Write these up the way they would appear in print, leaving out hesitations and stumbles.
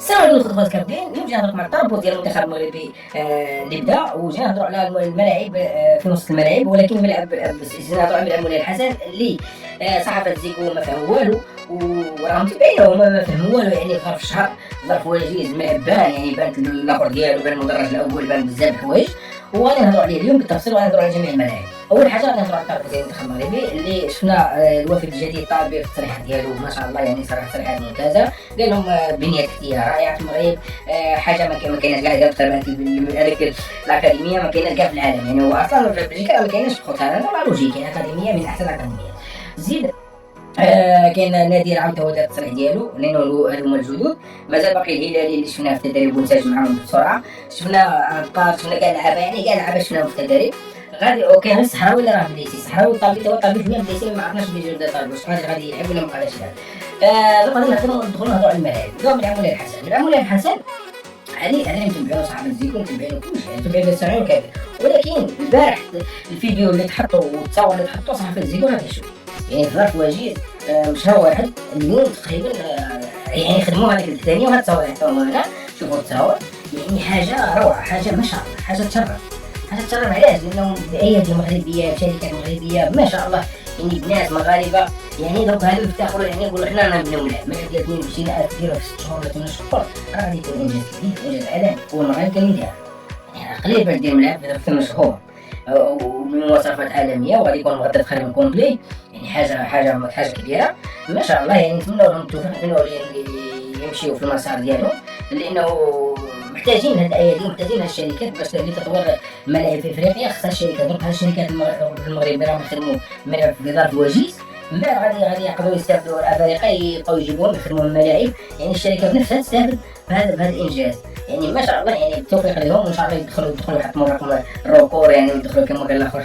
السلام عليكم الخطوات كاملين. اليوم جينا نهضروا مع التربص ديال المنتخب المغربي اللي بدا، وجينا نهضروا على الملاعب في وسط الملاعب، ولكن ملعب جينا نهضروا على ملعب مولاي الحسن اللي صحافة زيكو ما فهموا والو، وراهم تبعينه هما ما فهموا والو. يعني في ظرف شهر، ظرف وجيز، الملعب بان، يعني بانت اللابور ديالو، بان المدرج الاول، بان بزاف الحوايج، وغادي نهضروا عليه اليوم بالتفصيل، وغادي نهضروا على جميع الملاعب. اول حاجه غادي نهضروا على التربص ديال المنتخب المغربي اللي شفنا الوفد الجديد طالب في التصريحات ديالو ما شاء الله، يعني صراحه تصريحات ممتازه. قال لهم بنيه تحتيه رائعه في المغرب، حاجه ما كايناش كاع تقريبا هذيك الاكاديميه ما كايناش كاع في العالم. يعني هو اصلا في بلجيكا ما كايناش في خوتها، انا مع لوجيك، يعني اكاديميه من احسن الاكاديميات. زيد كاين نادر عاود هو دار التصريح ديالو، لانه هادو الجدد. مازال باقي الهلالي اللي شفناه في التدريب وانتاج معاهم بسرعه، شفنا ابطال، شفنا كاع لعابه، يعني كاع لعابه شفناهم في التدريب. غادي وكاين غير الصحراوي اللي راه بليسي، الصحراوي طالبي هو طالبي شويه بليسي، ما عرفناش اللي جاب طالب واش غادي يلعب ولا ما غاديش يلعب. دابا غادي ندخلوا نهضروا على الملاعب. دابا ملعب مولاي الحسن، ملعب مولاي الحسن علي متبعين صحاب الزيكو، متبعين كلشي، يعني متبعين الصغير والكبير. ولكن البارح الفيديو اللي تحطوا والتصاور اللي تحطوا صحافه الزيكو راه كيشوف، يعني في ظرف وجيز مشى واحد اليوم تقريبا، يعني خدموا هذيك الثانيه وهاد التصاور عطاوهم هنا، شوفوا التصاور، يعني حاجه روعه، حاجه ما شاء الله، حاجه تشرف. علاش؟ لانهم بايادي مغربيه، بشركات مغربيه ما شاء الله، يعني بنات مغاربه. يعني دوك هادو يفتخروا، يعني يقولوا حنا نبنيو ملعب ديال 22,000 ديرو في 6 شهور ولا 8 شهور، راه غادي يكون انجاز كبير، انجاز عالمي. هو المغرب كان يديرها، يعني قليل باش دير ملعب في 8 شهور وبمواصفات عالميه، وغادي يكون مغطى تقريبا كومبلي، يعني حاجه كبيره ما شاء الله. يعني نتمنوا لهم التوفيق، نتمنوا يمشيو في المسار ديالهم، لانه محتاجين هاد الايادي، محتاجين هاد الشركات باش لتطوير الملاعب في افريقيا. خصها الشركات، دونك هاد الشركات في المغرب راهم يخدموا ملاعب في ظرف وجيز، من بعد غادي يقدروا يستافدوا الافارقه، يبقاو يجيبوهم يخدموا الملاعب، يعني الشركات نفسها تستافد بهذا الانجاز. يعني ما شاء الله، يعني بالتوفيق لهم، وان شاء الله يدخلوا يحطموا رقم الركور، يعني يدخلوا كما قال الاخر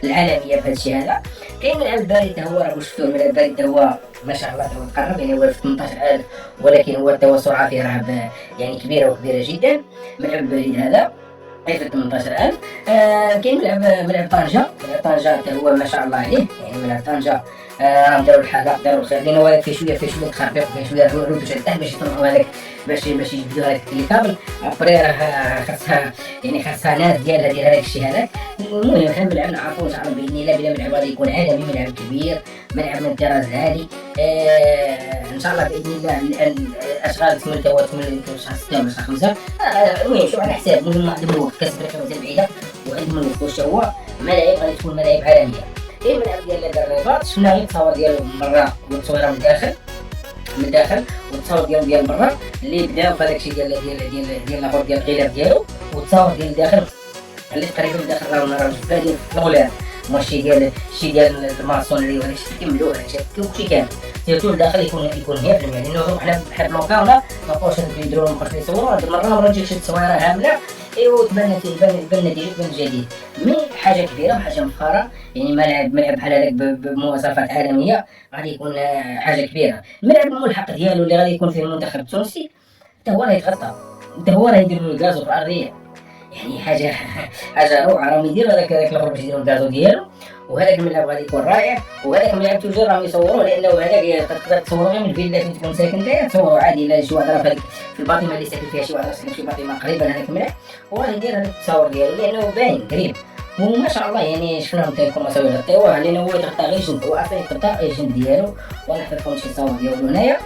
العالميه في هذا الشيء هذا. كاين ملعب البارد هو راه شفتوه، الملعب البارد هو ما شاء الله هو تقرب، يعني هو في 18,000، ولكن هو السرعه فيه راه يعني كبيره جدا. ملعب البارد هذا في 18,000. كاين ملعب طنجة حتى هو ما شاء الله عليه، يعني ملعب طنجة راهم داروا الحاجة، داروا الخير، لأنه هذاك فيه شوية تخربيق، فيه شوية رود تحت باش يطلعوا هذاك، باش يجبدوا هذاك الكابل. ابري راه خاصها ناس ديال هذاك الشيء هذاك. المهم حنا الملعب نعرفوا ان شاء الله باذن الله، بلا ملعب غادي يكون عالمي، ملعب كبير، ملعب من الطراز العالي. ان شاء الله باذن الله. الاشغال تكمل شهر 6 ولا شهر 5. المهم شوف على حساب، المهم عندهم الوقت، كسب الحوزه بعيده وعندهم الوقت، واش هو ملاعب غادي تكون ملاعب عالميه. كاين الملعب ديال الرباط، شفنا غير التصاور ديالو من برا والتصويره من الداخل والتصاور ديال برا اللي بداو في هذاك الشيء ديال لابور ديال الغلاف ديالو، والتصاور ديال الداخل اللي تقريبا الداخل راه بادين في الاولى، ماشي ديال الماسونري ولا شي كيكملوه هادشي كلشي كامل، سيرتو الداخل يكون 100%، لانه حنا بحال بلوكا ولا ما بقاوش يديروا مابقاوش يصوروا. هاد المره تجيك شي تصويره هامله، ايوا تبان نتيجه جديد، مي حاجه كبيره وحاجه مفخره. يعني ملعب بحال هذاك بمواصفات عالميه غادي يكون حاجه كبيره. الملعب الملحق ديالو اللي غادي يكون فيه المنتخب التونسي حتى هو راه يتغطى، حتى هو راه يديروا الغاز في الارضيه، يعني حاجه روعه. راهم يديروا هذاك الاخر باش يديروا الكازو ديالو، وهذاك الملعب غادي يكون رائع. وهذاك الملعب توجور راهم يصوروه، لانه هذاك تقدر تصوروا غير من الفيلا فين تكون ساكن نتايا، تصوروا عادي. لا شي واحد راه في الباطمه اللي ساكن فيها شي واحد ساكن في باطمه قريبه لهذاك الملعب، وراه يدير هذاك التصاور ديالو لانه باين قريب. وما شاء الله يعني شفناهم تيكون مساوي غطيوه، لانه هو يتغطى غير جنب، هو اصلا يتغطى غير جنب ديالو. وانا حطيت لكم شي تصاور ديالو هنايا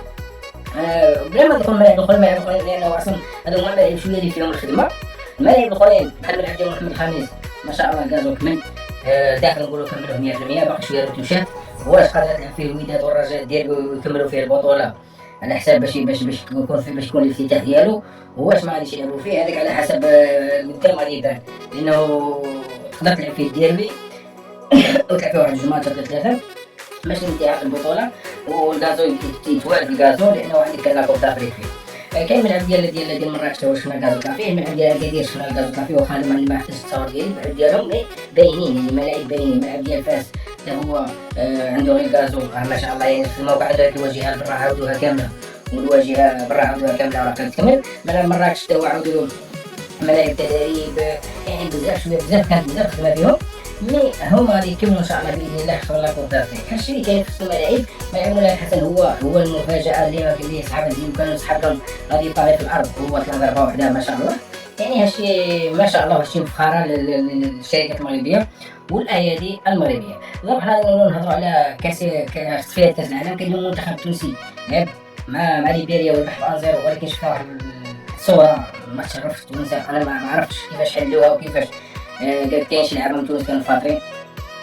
بلا ما ندخل الملاعب الاخرين، لانه اصلا هذو هما الملاعب شويه اللي فيهم الخدمه. الملاعب الاخرين بحال الملعب ديال محمد خميس ما شاء الله كازو كمل، داخل نقولوا كملوه 100%، باقي شويه روتوشات. واش قادر تلعب فيه الوداد والرجاء ديالو ويكملوا فيه البطوله على حساب باش يكون الافتتاح ديالو. واش ما غاديش يلعبوا فيه هذاك على حسب قدام غادي يبان، لانه تقدر تلعب فيه الديربي وتلعب فيه واحد الجمعه ولا 3 باش انتهاء البطوله، والغازو يتوالد الغازو، لانه عندك لاكوب دافريك فيه. كاين ملعب ديال مراكش هو شفنا الغازو طلع فيه، الملعب ديال اكادير شفنا الغازو طلع فيه، واخا ما حطيتش التصاور ديالي. الملعب ديالهم باينين، يعني ملاعب باينين. الملعب ديال فاس حتى هو عنده غير الغازو ما شاء الله، يعني في الموقع هذاك الواجهه برا عاودوها كامله، والواجهه برا عاودوها كامله راه كتكمل. ملعب مراكش حتى هو عاودوا له ملاعب تدريب، يعني بزاف كانت بزاف خدمه فيهم. مي هما غادي يكملوا ان شاء الله باذن الله خير الله قدرتي. هادشي اللي كاين في وسط الملاعب. ملعب مولاي الحسن هو المفاجاه اللي صحاب الزين كانوا صحابهم غادي يطالع في الارض، هو طلع ضربه وحده ما شاء الله. يعني هادشي ما شاء الله، هادشي مفخره للشركات المغربيه والايادي المغربيه. دابا حنا نهضروا على تصفيات كاس العالم. كاين المنتخب التونسي لعب مع ليبيريا وربح 1-0، ولكن شفنا واحد الصوره ما تشرفش تونس. انا ما عرفتش كيفاش حلوها وكيفاش كاين شي لعابه من تونس كانوا فاطرين،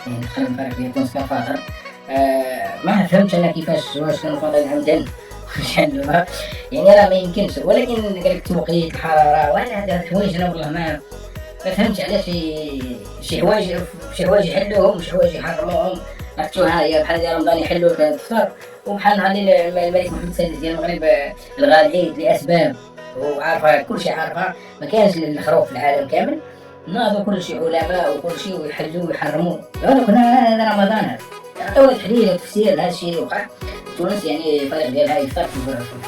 يعني دخل الفرق بين تونس كان فاطر. ما فهمتش انا كيفاش، واش كانوا فاطرين عمدا واش حلوها، يعني راه ما يمكنش. ولكن قال لك التوقيت الحراره ولا هذا الحوايج انا والله ما فهمتش علاش شي حوايج يحلوهم وشي حوايج يحرموهم. عرفتوها هي بحال ديال رمضان يحلوا الفطر، وبحال نهار الملك محمد السادس ديال المغرب الغى العيد لاسباب وعارفه كلشي عارفه. ما كانش الخروف في العالم كامل، ناضوا كلشي علماء وكلشي ويحلوا ويحرموا. هذا رمضان، عطونا تحليل وتفسير لهذا الشيء اللي وقع. تونس يعني الفريق ديالها يفطر في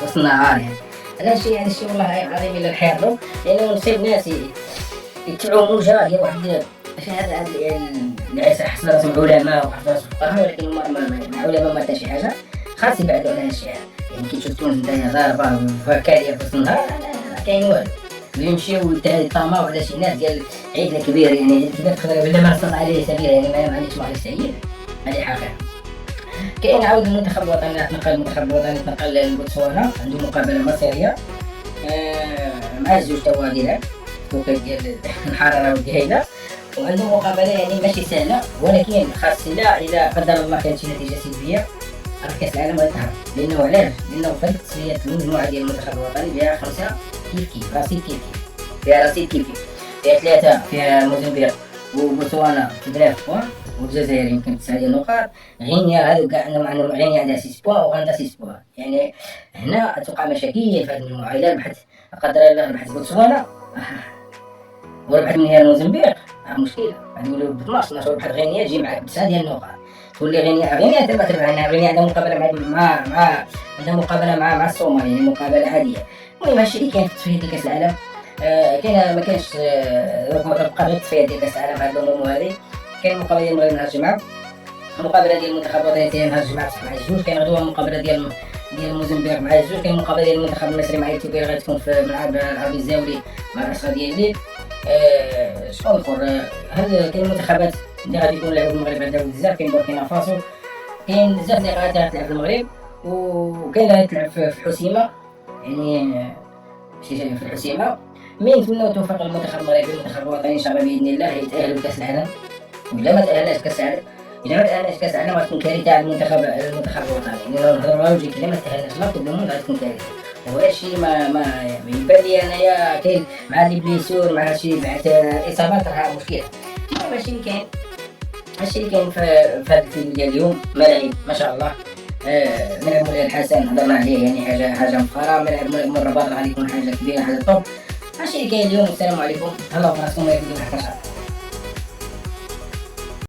وسط النهار، يعني هذا الشيء والله عظيم الا نحيرو. لانه نصيب ناس يتبعوا موجه ديال واحد هذا اللي حسن راسهم علماء وحسن راسهم فقهاء، ولكن العلماء ما حتى شي حاجه، خاص يبعدوا على هذا الشيء. يعني كي تشوف تونس نتايا ضاربه وكاليه في وسط النهار كاين والو، يمشيو يطامعوا على شي ناس ديال عيد كبير. يعني عيد كبير تقدر بلا ما نصط عليه سبيل، يعني ما عنديش معليش سعيد هذه حقيقه. كاين عاود المنتخب الوطني، تنقل لبوتسوانا، عنده مقابله مصيريه مع الزوج توا ديالها التوقيت ديال الحراره والهيله، وعنده مقابله يعني ماشي سهله. ولكن خاص اذا قدر الله كانت شي نتيجه سلبيه راه كاس العالم غيتهرب. لانه علاش؟ لانه في التصفيات المجموعه ديال المنتخب الوطني فيها 5 كيف رصيد فيها رصيد كيف فيها 3، فيها موزمبيق وبوتسوانا 3 بوان، والجزائر يمكن 9 ديال النقاط. غينيا هادو كاع عندهم غينيا عندها 6 بوان وغندا 6 بوان. يعني هنا توقع مشاكل في هذه المجموعه. الا ربحت قدر الله ربحت بوتسوانا وربحت من هي الموزمبيق مشكله، غادي نوليو ب 12 ربحت غينيا تجي معاك ب 9 ديال النقاط. تولي غينيا دابا تربح. غينيا عندها مقابله عندها مقابله مع الصومال، يعني مقابله عاديه. المهم هادشي اللي كاين في تصفيات ديال كاس العالم. كاين ما كاينش تبقى غير تصفيات ديال كاس العالم هاد الامور هادي. كاين المقابله ديال المغرب نهار الجمعه، المقابله ديال المنتخب الوطني نهار الجمعه مع الزوج. كاين غدوه المقابله ديال موزمبيق مع الزوج. كاين المقابله ديال المنتخب المصري مع اثيوبيا اللي غتكون في ملعب العربي الزاولي مع العشرة ديال الليل. شكون اخر؟ كاين المنتخبات اللي غادي يكون لعبوا المغرب عندها بزاف. كاين بوركينا فاسو، كاين بزاف اللي غادي تلعب في المغرب، وكاين اللي غادي تلعب في الحسيمه، يعني شي في الحسيمه. نتمنوا التوفيق للمنتخب المغربي والمنتخب الوطني ان شاء الله باذن الله يتاهلوا لكاس العالم. وإلا ما تاهلناش كاس العالم غتكون كارثه على المنتخب الوطني. لانه نهضروا لوجيك، الا ما تاهلناش لا كوب الموند غتكون كارثه. وهذا الشيء ما يبان لي انايا كاين مع لي بليسور مع شي بعد الاصابات راه مشكله. ماشي اللي كاين هادشي اللي كاين في هذا الفيلم ديال اليوم. ملاعب ما شاء الله. ملعب مولاي الحسن هضرنا عليه، يعني حاجه مفخره. ملعب الرباط غادي يكون حاجه كبيره، حاجه طوب. هادشي اللي كاين اليوم. السلام عليكم، هلا براسكم وياكم حتى